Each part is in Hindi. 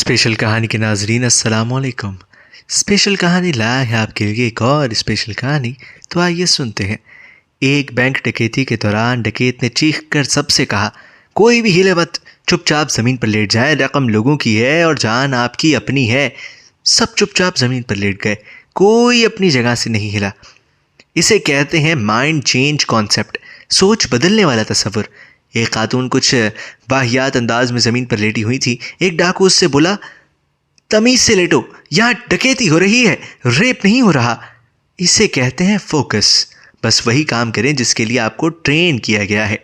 स्पेशल कहानी के नाजरीन अस्सलाम वालेकुम। स्पेशल कहानी लाया है आपके लिए एक और स्पेशल कहानी। तो आइए सुनते हैं। एक बैंक डकैती के दौरान डकैत ने चीख कर सबसे कहा, कोई भी हिले मत, चुपचाप ज़मीन पर लेट जाए, रकम लोगों की है और जान आपकी अपनी है। सब चुपचाप ज़मीन पर लेट गए, कोई अपनी जगह से नहीं हिला। इसे कहते हैं माइंड चेंज कॉन्सेप्ट, सोच बदलने वाला तस्वुर। एक खातून कुछ वाहियात अंदाज में ज़मीन पर लेटी हुई थी। एक डाकू उससे बोला, तमीज़ से लेटो, यहाँ डकैती हो रही है, रेप नहीं हो रहा। इसे कहते हैं फोकस। बस वही काम करें जिसके लिए आपको ट्रेन किया गया है।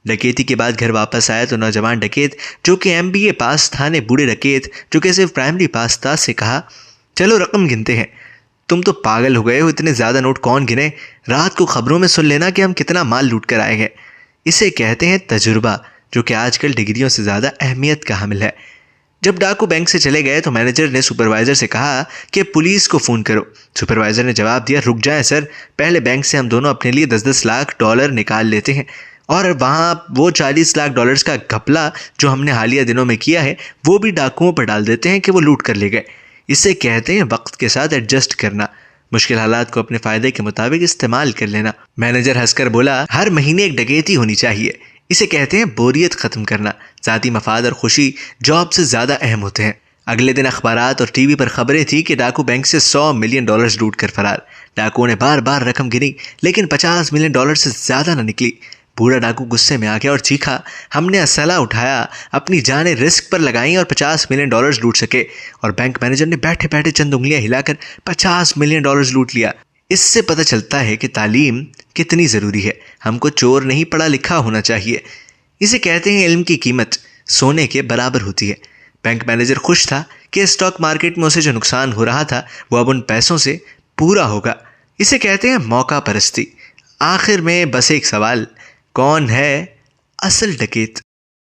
डकैती के बाद घर वापस आया तो नौजवान डकैत जो कि MBA पास था ने बूढ़े डकैत जो कि सिर्फ प्राइमरी पास था से कहा, चलो रकम गिनते हैं। तुम तो पागल हो गए हो, इतने ज़्यादा नोट कौन गिने? रात को खबरों में सुन लेना कि हम कितना माल लूट कर आए हैं। इसे कहते हैं तजुर्बा, जो कि आजकल डिग्रियों से ज़्यादा अहमियत का हामिल है। जब डाकू बैंक से चले गए तो मैनेजर ने सुपरवाइज़र से कहा कि पुलिस को फ़ोन करो। सुपरवाइज़र ने जवाब दिया, रुक जाएं सर, पहले बैंक से हम दोनों अपने लिए 10-10 लाख डॉलर निकाल लेते हैं और वहाँ वो 40 लाख डॉलर्स का घपला जो हमने हालिया दिनों में किया है वो भी डाकुओं पर डाल देते हैं कि वो लूट कर ले गए। इसे कहते हैं वक्त के साथ एडजस्ट करना, मुश्किल हालात को अपने फ़ायदे के मुताबिक इस्तेमाल कर लेना। मैनेजर हंसकर बोला, हर महीने एक डकैती होनी चाहिए। इसे कहते हैं बोरियत ख़त्म करना। ज़ाती मफाद और खुशी जॉब से ज़्यादा अहम होते हैं। अगले दिन अखबारात और TV पर खबरें थी कि डाकू बैंक से $100 मिलियन लूट कर फरार। डाकुओं ने बार बार रकम गिनी लेकिन $50 मिलियन से ज़्यादा न निकली। बूढ़ा डाकू गुस्से में आ गया और चीखा, हमने असला उठाया, अपनी जानें रिस्क पर लगाई और $50 मिलियन लूट सके। और बैंक मैनेजर ने बैठे बैठे चंद उंगलियां हिलाकर $50 मिलियन लूट लिया। इससे पता चलता है कि तालीम कितनी ज़रूरी है। हमको चोर नहीं, पढ़ा लिखा होना चाहिए। इसे कहते हैं इल्म की कीमत सोने के बराबर होती है। बैंक मैनेजर खुश था कि स्टॉक मार्केट में उसे जो नुकसान हो रहा था वो अब उन पैसों से पूरा होगा। इसे कहते हैं मौका परस्ती। आखिर में बस एक सवाल, कौन है असल डकैत?